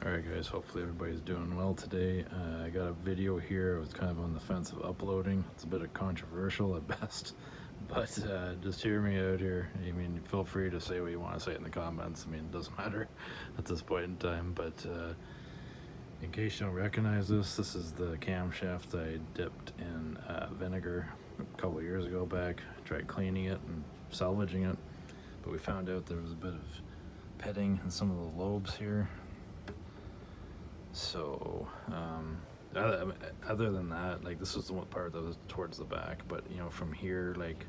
Alright guys, hopefully everybody's doing well today. I got a video here. I was kind of on the fence of uploading. It's a bit of controversial at best, but just hear me out here. I mean, feel free to say what you want to say in the comments. I mean, it doesn't matter at this point in time, but in case you don't recognize this is the camshaft I dipped in vinegar a couple years ago back. I tried cleaning it and salvaging it, but we found out there was a bit of pitting in some of the lobes here. So other than that, like, this was the one part that was towards the back, but you know, from here like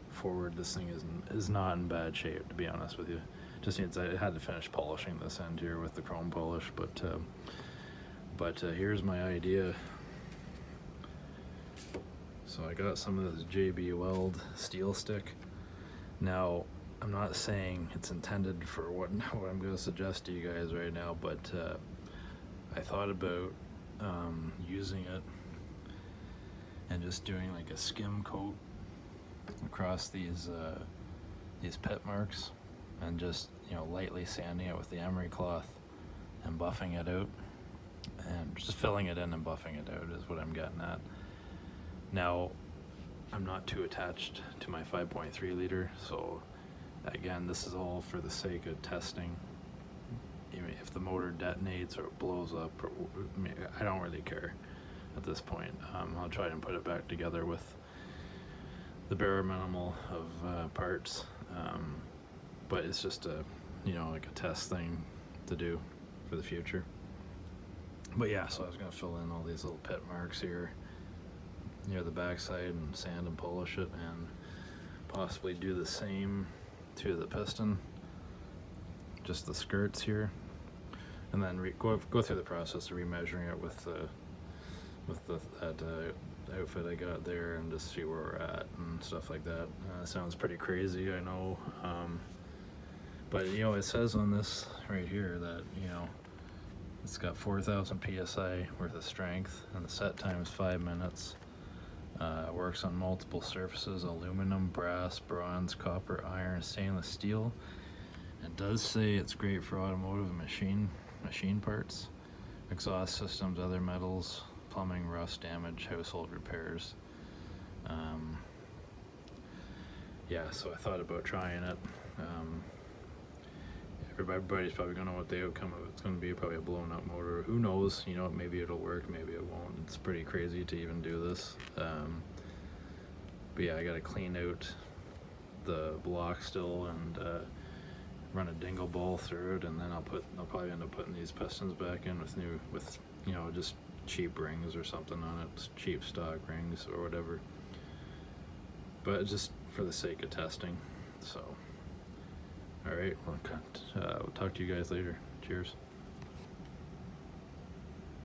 forward, this thing is not in bad shape, to be honest with you. Just needs, I had to finish polishing this end here with the chrome polish, but here's my idea. So I got some of this JB Weld steel stick. Now, I'm not saying it's intended for what I'm going to suggest to you guys right now, but I thought about using it and just doing like a skim coat across these pit marks, and just, you know, lightly sanding it with the Emery Cloth and buffing it out, and just filling it in and buffing it out is what I'm getting at. Now, I'm not too attached to my 5.3 liter, so again, this is all for the sake of testing. Even if the motor detonates or it blows up, or, I don't really care at this point. I'll try and put it back together with the bare minimal of parts, but it's just a, you know, like a test thing to do for the future. But yeah, so I was gonna fill in all these little pit marks here near the backside and sand and polish it, and possibly do the same to the piston, just the skirts here, and then go through the process of remeasuring it with that outfit I got there, and just see where we're at and stuff like that. Sounds pretty crazy, I know, but you know, it says on this right here that, you know, it's got 4,000 psi worth of strength, and the set time is 5 minutes. It works on multiple surfaces: aluminum, brass, bronze, copper, iron, stainless steel. It does say it's great for automotive and machine parts, exhaust systems, other metals, plumbing, rust damage, household repairs. Yeah, so I thought about trying it. Everybody's probably gonna know what the outcome of it's gonna be. Probably a blown up motor. Who knows? You know, maybe it'll work, maybe it won't. It's pretty crazy to even do this. But yeah, I gotta clean out the block still and run a dingle ball through it, and then I'll probably end up putting these pistons back in with you know, just cheap rings or something on it, cheap stock rings or whatever, but just for the sake of testing. So alright, we'll talk to you guys later. Cheers.